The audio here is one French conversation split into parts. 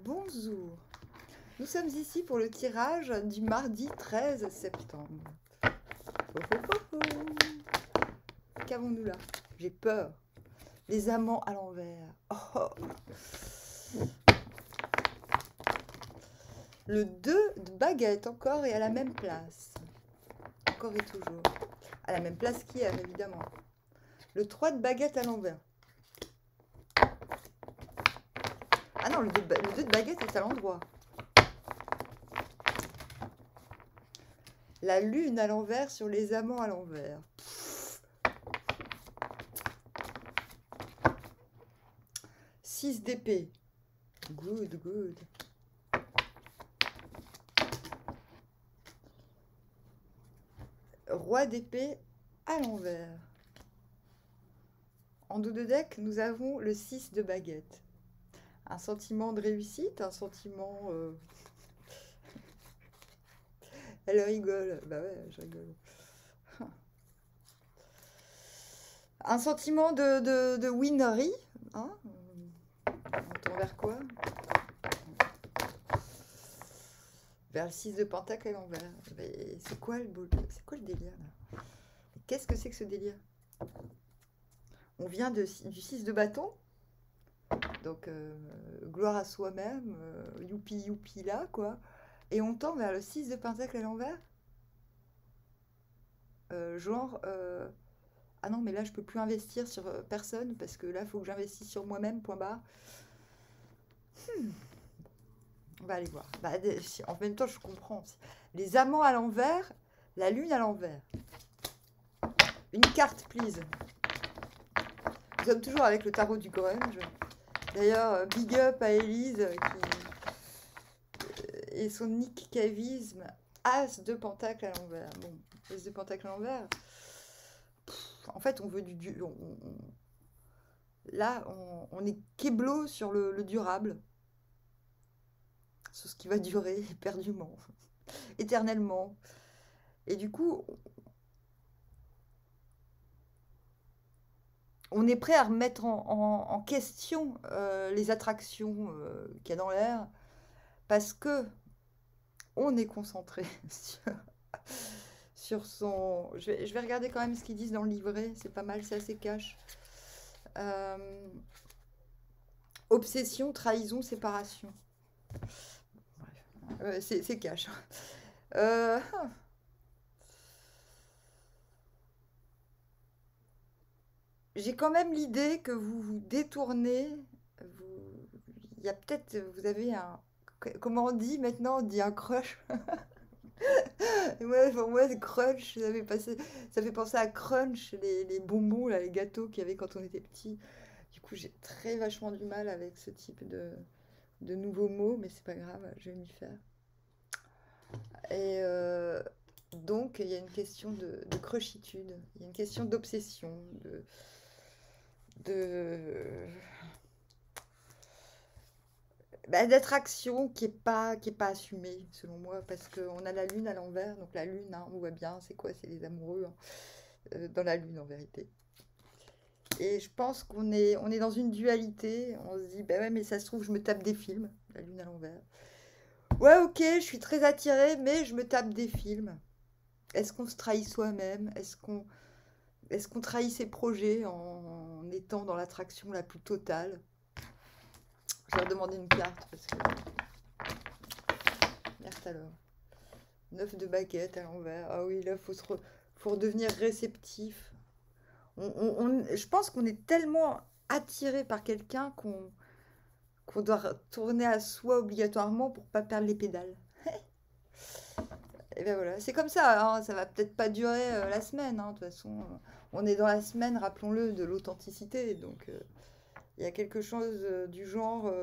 Bonjour. Nous sommes ici pour le tirage du mardi 13 septembre. Oh, oh, oh, oh. Qu'avons-nous là? J'ai peur. Les amants à l'envers. Oh, oh. Le 2 de baguette encore et à la même place. Encore et toujours. À la même place qu'hier, évidemment. Le 3 de baguette à l'envers. Ah non, le 2 de baguette est à l'endroit. La lune à l'envers sur les amants à l'envers. 6 d'épée. Good, good. Roi d'épée à l'envers. En dos de deck, nous avons le 6 de baguette. Un sentiment de réussite, un sentiment... Elle rigole. Bah ouais, je rigole. Un sentiment de winnery. Hein, on tend vers quoi? Vers le 6 de pentacle à l'envers. C'est quoi le délire là? Qu'est-ce que c'est que ce délire? On vient du 6 de bâton. Donc, gloire à soi-même. Youpi, youpi là, quoi. Et on tend vers le 6 de pentacle à l'envers. Ah non, mais là, je peux plus investir sur personne parce que là, il faut que j'investisse sur moi-même, point barre. On va aller voir. Bah, en même temps, je comprends. Les amants à l'envers, la lune à l'envers. Une carte, please. Nous sommes toujours avec le tarot du grunge. D'ailleurs, big up à Élise et son Nick Cavisme. As de pentacle à l'envers. Bon, As de pentacle à l'envers. En fait, on veut du... Là, on est kéblo sur le durable. Sur ce qui va durer éperdument, éternellement. Et du coup, on est prêt à remettre en question les attractions qu'il y a dans l'air parce que on est concentré sur son... Je vais regarder quand même ce qu'ils disent dans le livret, c'est pas mal, c'est assez cash. Obsession, trahison, séparation. Bref, c'est cash. J'ai quand même l'idée que vous vous détournez. Il y a peut-être, vous avez un... Comment on dit maintenant? On dit un crush. Ouais, pour moi, le crunch, ça fait penser à crunch, les bonbons, là, les gâteaux qu'il y avait quand on était petit. Du coup, j'ai très vachement du mal avec ce type de nouveaux mots, mais c'est pas grave, je vais m'y faire. Et donc, il y a une question de crushitude, il y a une question d'obsession, d'attraction qui est pas assumée, selon moi, parce qu'on a la lune à l'envers, donc la lune, hein, on voit bien, c'est quoi? C'est les amoureux, hein, dans la lune, en vérité. Et je pense on est dans une dualité, on se dit, bah ouais, mais ça se trouve, je me tape des films, la lune à l'envers. Ouais, ok, je suis très attirée, mais je me tape des films. Est-ce qu'on se trahit soi-même? Est-ce qu'on trahit ses projets en étant dans l'attraction la plus totale? Je vais redemander une carte parce que... Merde alors. 9 de baguette à l'envers. Ah oui, là, faut redevenir réceptif. Je pense qu'on est tellement attiré par quelqu'un qu'on doit tourner à soi obligatoirement pour pas perdre les pédales. Et ben voilà, c'est comme ça, hein, ça va peut-être pas durer la semaine, hein, de toute façon. On est dans la semaine, rappelons-le, de l'authenticité. Donc, il y a quelque chose du genre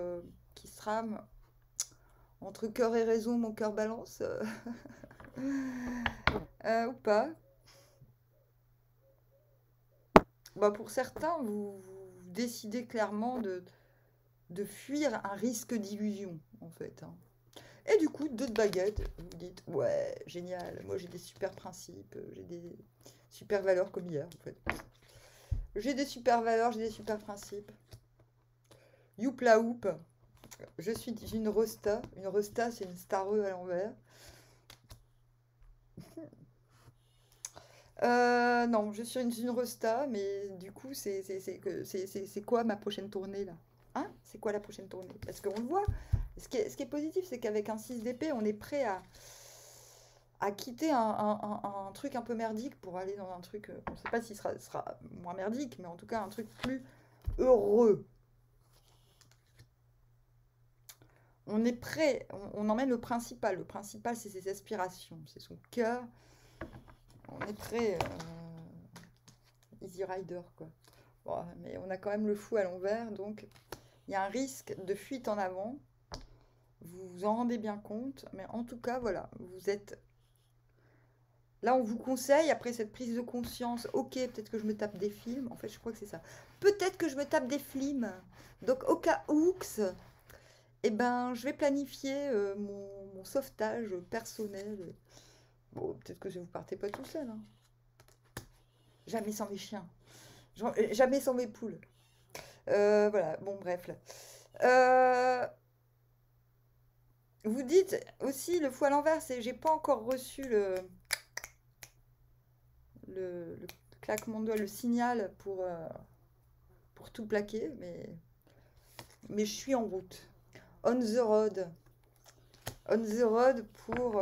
qui se trame entre cœur et raison, mon cœur balance. Ou pas. Bah, pour certains, vous décidez clairement de fuir un risque d'illusion, en fait, hein. Et du coup, 2 de baguette, vous dites, ouais, génial, moi j'ai des super principes, j'ai des super valeurs comme hier, en fait. J'ai des super valeurs, j'ai des super principes. Youp la houp. Je suis une rosta. Une rosta, c'est une stareux à l'envers. Non, je suis une rosta, mais du coup, c'est quoi ma prochaine tournée là? Hein? C'est quoi la prochaine tournée? Parce qu'on le voit. Ce qui est positif, c'est qu'avec un 6 d'épée, on est prêt à quitter un truc un peu merdique pour aller dans un truc, on ne sait pas s'il sera moins merdique, mais en tout cas un truc plus heureux. On est prêt, on emmène le principal. Le principal, c'est ses aspirations, c'est son cœur. On est prêt, Easy Rider, quoi. Bon, mais on a quand même le fou à l'envers, donc il y a un risque de fuite en avant. Vous vous en rendez bien compte, mais en tout cas, voilà, vous êtes... Là, on vous conseille, après cette prise de conscience, ok, peut-être que je me tape des films. En fait, je crois que c'est ça. Peut-être que je me tape des films. Donc, au cas où, eh ben, je vais planifier mon sauvetage personnel. Bon, peut-être que vous partez pas tout seul, hein. Jamais sans mes chiens. Jamais sans mes poules. Voilà, bon, bref. Là. Vous dites aussi, le fou à l'envers, c'est j'ai pas encore reçu le claquement de doigts, le signal pour tout plaquer, mais je suis en route. On the road. On the road pour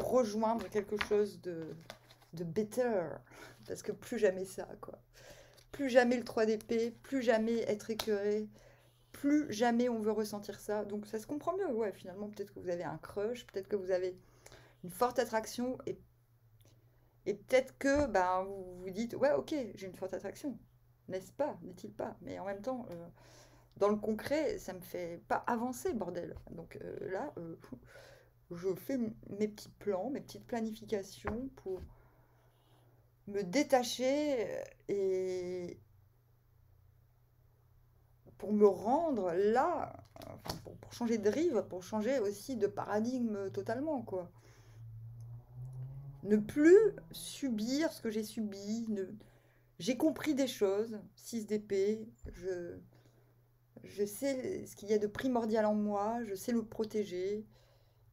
rejoindre quelque chose de better. Parce que plus jamais ça, quoi. Plus jamais le 3 d'épée, plus jamais être écœuré, plus jamais on veut ressentir ça. Donc ça se comprend mieux, ouais, finalement. Peut-être que vous avez un crush, peut-être que vous avez une forte attraction, et peut-être que ben, vous vous dites, ouais, ok, j'ai une forte attraction. N'est-ce pas? N'est-il pas? Mais en même temps, dans le concret, ça me fait pas avancer, bordel. Donc là, je fais mes petits plans, mes petites planifications pour me détacher et pour me rendre là, enfin, pour changer de rive, pour changer aussi de paradigme totalement, quoi. Ne plus subir ce que j'ai subi. J'ai compris des choses, 6 d'épée, je sais ce qu'il y a de primordial en moi, je sais le protéger,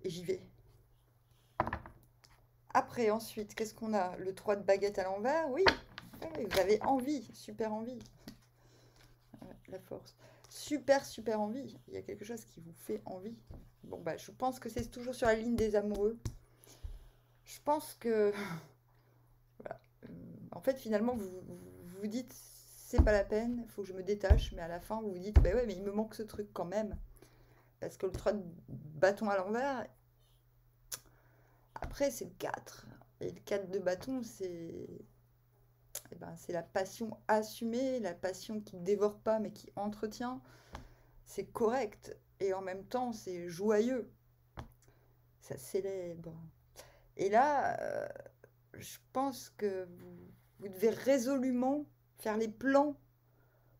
et j'y vais. Après, ensuite, qu'est-ce qu'on a? Le 3 de baguette à l'envers, oui, oui, vous avez envie, super envie. La force. Super, super envie. Il y a quelque chose qui vous fait envie. Bon, bah, je pense que c'est toujours sur la ligne des amoureux. Je pense que... Voilà. En fait, finalement, vous vous dites, c'est pas la peine, il faut que je me détache. Mais à la fin, vous vous dites, bah ouais, mais il me manque ce truc quand même. Parce que le 3 de bâton à l'envers, après, c'est le 4. Et le 4 de bâton, eh ben, c'est la passion assumée, la passion qui ne dévore pas mais qui entretient. C'est correct. Et en même temps, c'est joyeux. Ça célèbre. Et là, je pense que vous devez résolument faire les plans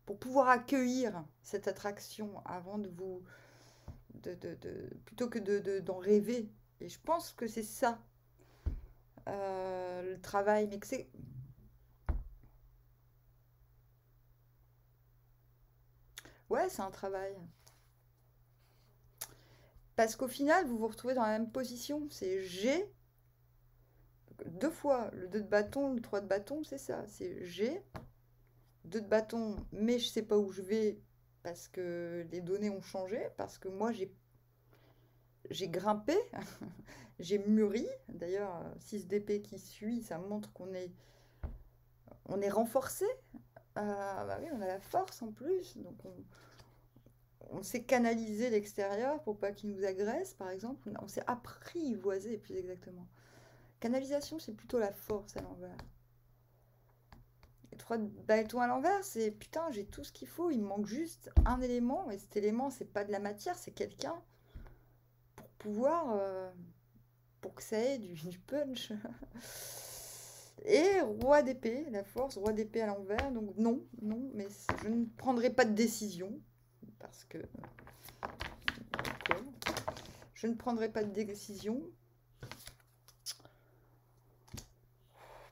pour pouvoir accueillir cette attraction avant de vous... plutôt que d'en rêver. Et je pense que c'est ça, le travail. Mais que c'est... Ouais, c'est un travail. Parce qu'au final, vous vous retrouvez dans la même position. C'est j'ai deux fois le 2 de bâton, le 3 de bâton, c'est ça. C'est j'ai 2 de bâton, mais je sais pas où je vais parce que les données ont changé, parce que moi j'ai grimpé, j'ai mûri. D'ailleurs, 6 d'épée qui suit, ça montre on est renforcé. Bah oui, on a la force en plus, donc on sait canaliser l'extérieur pour pas qu'il nous agresse, par exemple. On s'est apprivoisé, plus exactement. Canalisation, c'est plutôt la force à l'envers. Et 3 bâtons à l'envers, c'est putain, j'ai tout ce qu'il faut, il me manque juste un élément, et cet élément, c'est pas de la matière, c'est quelqu'un pour pouvoir, pour que ça ait du punch. Et roi d'épée, la force, roi d'épée à l'envers, donc non, non, mais je ne prendrai pas de décision, parce que... Je ne prendrai pas de décision,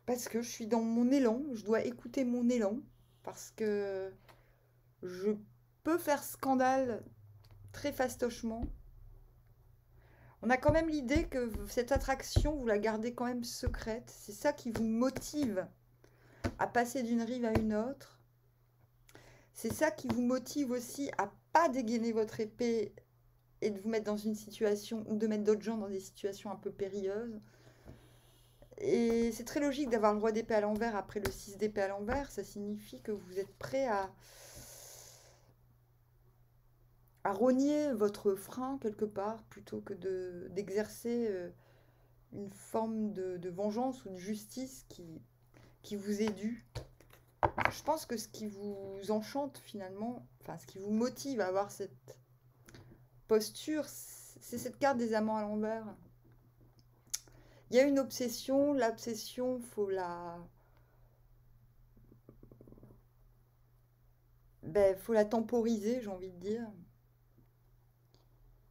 parce que je suis dans mon élan, je dois écouter mon élan, parce que je peut faire scandale très fastochement. On a quand même l'idée que cette attraction, vous la gardez quand même secrète. C'est ça qui vous motive à passer d'une rive à une autre. C'est ça qui vous motive aussi à pas dégainer votre épée et de vous mettre dans une situation, ou de mettre d'autres gens dans des situations un peu périlleuses. Et c'est très logique d'avoir le roi d'épée à l'envers après le 6 d'épée à l'envers. Ça signifie que vous êtes prêt à rogner votre frein quelque part, plutôt que d'exercer une forme de vengeance ou de justice qui vous est due. Je pense que ce qui vous enchante finalement, enfin ce qui vous motive à avoir cette posture, c'est cette carte des amants à l'envers. Il y a une obsession, l'obsession, faut la temporiser, j'ai envie de dire.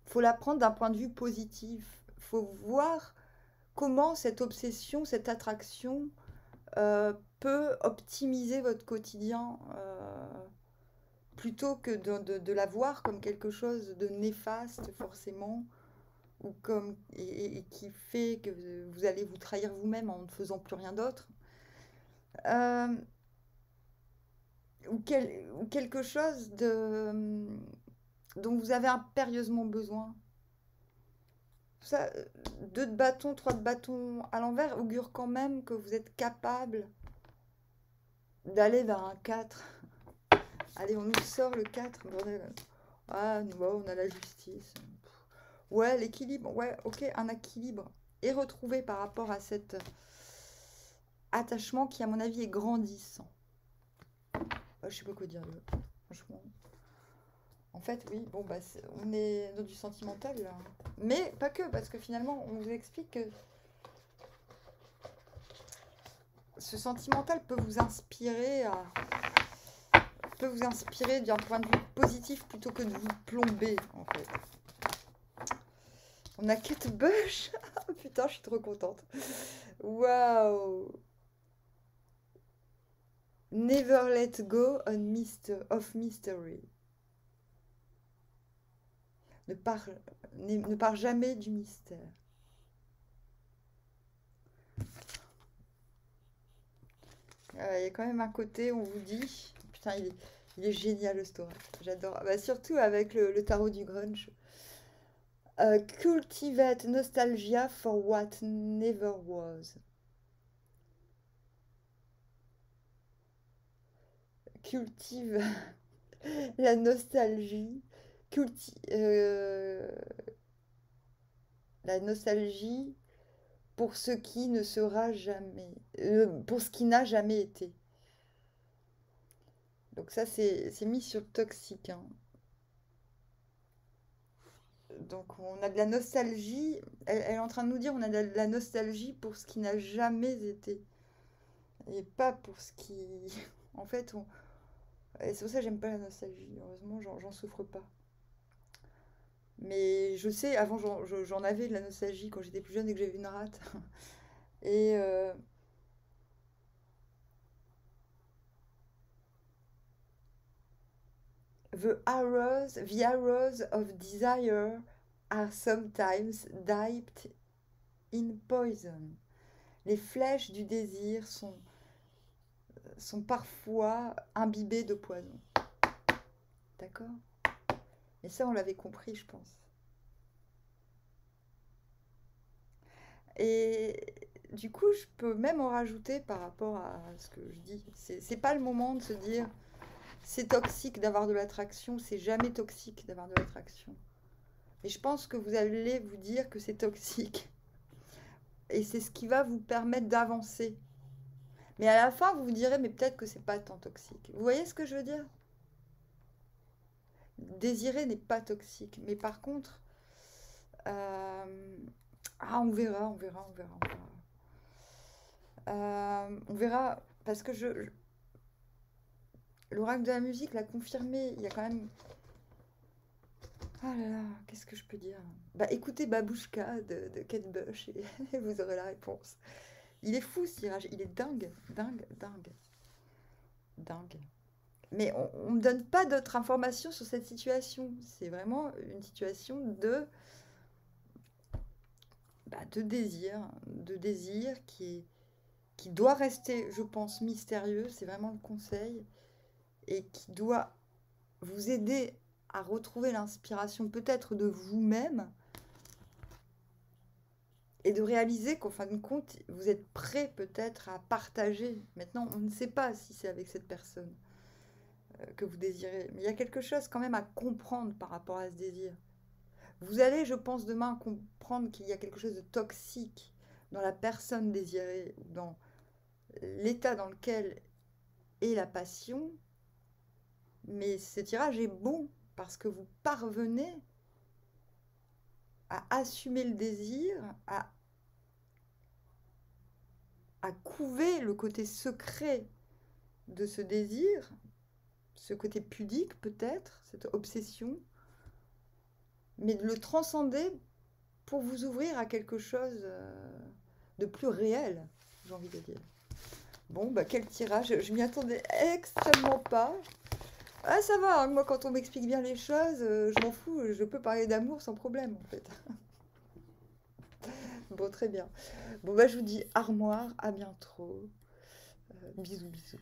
Faut la prendre d'un point de vue positif. Faut voir comment cette obsession, cette attraction peut optimiser votre quotidien plutôt que de la voir comme quelque chose de néfaste forcément, ou comme et qui fait que vous allez vous trahir vous-même en ne faisant plus rien d'autre, euh, ou quelque chose dont vous avez impérieusement besoin. Ça, 2 de bâton, 3 de bâton à l'envers augure quand même que vous êtes capable d'aller vers un 4. Allez, on nous sort le 4, bordel. Ah, on a la justice. Ouais, l'équilibre. Ouais, ok, un équilibre est retrouvé par rapport à cet attachement qui, à mon avis, est grandissant. Je sais pas quoi dire, franchement. En fait, oui, bon, bah, on est dans du sentimental, là. Mais pas que, parce que finalement, on vous explique que ce sentimental peut vous inspirer d'un point de vue positif plutôt que de vous plomber, en fait. On a Kate Bush. Putain, je suis trop contente. Waouh. Never let go of mystery. Ne pars jamais du mystère. Il y a quand même un côté, on vous dit... Putain, il est génial, ce Torah. J'adore. Bah, surtout avec le tarot du grunge. Cultivate nostalgia for what never was. Cultive la nostalgie. La nostalgie pour ce qui ne sera jamais. Pour ce qui n'a jamais été. Donc ça, c'est mis sur toxique. Hein. Donc on a de la nostalgie. Elle est en train de nous dire on a de la nostalgie pour ce qui n'a jamais été. Et pas pour ce qui... En fait, et c'est pour ça que j'aime pas la nostalgie. Heureusement, j'en souffre pas. Mais je sais, avant, j'en avais de la nostalgie quand j'étais plus jeune et que j'avais une rate. Et the arrows of desire are sometimes dipped in poison. Les flèches du désir sont parfois imbibées de poison. D'accord? Et ça, on l'avait compris, je pense. Et du coup, je peux même en rajouter par rapport à ce que je dis. C'est pas le moment de se dire c'est toxique d'avoir de l'attraction, c'est jamais toxique d'avoir de l'attraction. Et je pense que vous allez vous dire que c'est toxique. Et c'est ce qui va vous permettre d'avancer. Mais à la fin, vous vous direz, mais peut-être que c'est pas tant toxique. Vous voyez ce que je veux dire? Désirer n'est pas toxique. Mais par contre, on verra, on verra, on verra, on verra. On verra, parce que l'oracle de la musique l'a confirmé. Il y a quand même... Ah là là, qu'est-ce que je peux dire? Bah écoutez Babouchka de Kate Bush et vous aurez la réponse. Il est fou ce tirage, il est dingue, dingue, dingue, dingue. Mais on ne me donne pas d'autres informations sur cette situation. C'est vraiment une situation de désir qui doit rester, je pense, mystérieux. C'est vraiment le conseil. Et qui doit vous aider à retrouver l'inspiration peut-être de vous-même et de réaliser qu'en fin de compte, vous êtes prêt peut-être à partager. Maintenant, on ne sait pas si c'est avec cette personne que vous désirez, mais il y a quelque chose quand même à comprendre par rapport à ce désir. Vous allez, je pense, demain comprendre qu'il y a quelque chose de toxique dans la personne désirée, ou dans l'état dans lequel est la passion, mais ce tirage est bon parce que vous parvenez à assumer le désir, à couver le côté secret de ce désir, ce côté pudique peut-être, cette obsession, mais de le transcender pour vous ouvrir à quelque chose de plus réel, j'ai envie de dire. Bon, bah quel tirage, je m'y attendais extrêmement pas. Ah ça va, hein, moi quand on m'explique bien les choses, je m'en fous, je peux parler d'amour sans problème en fait. Bon, très bien. Bon, bah je vous dis armoire, à bientôt. Bisous, bisous.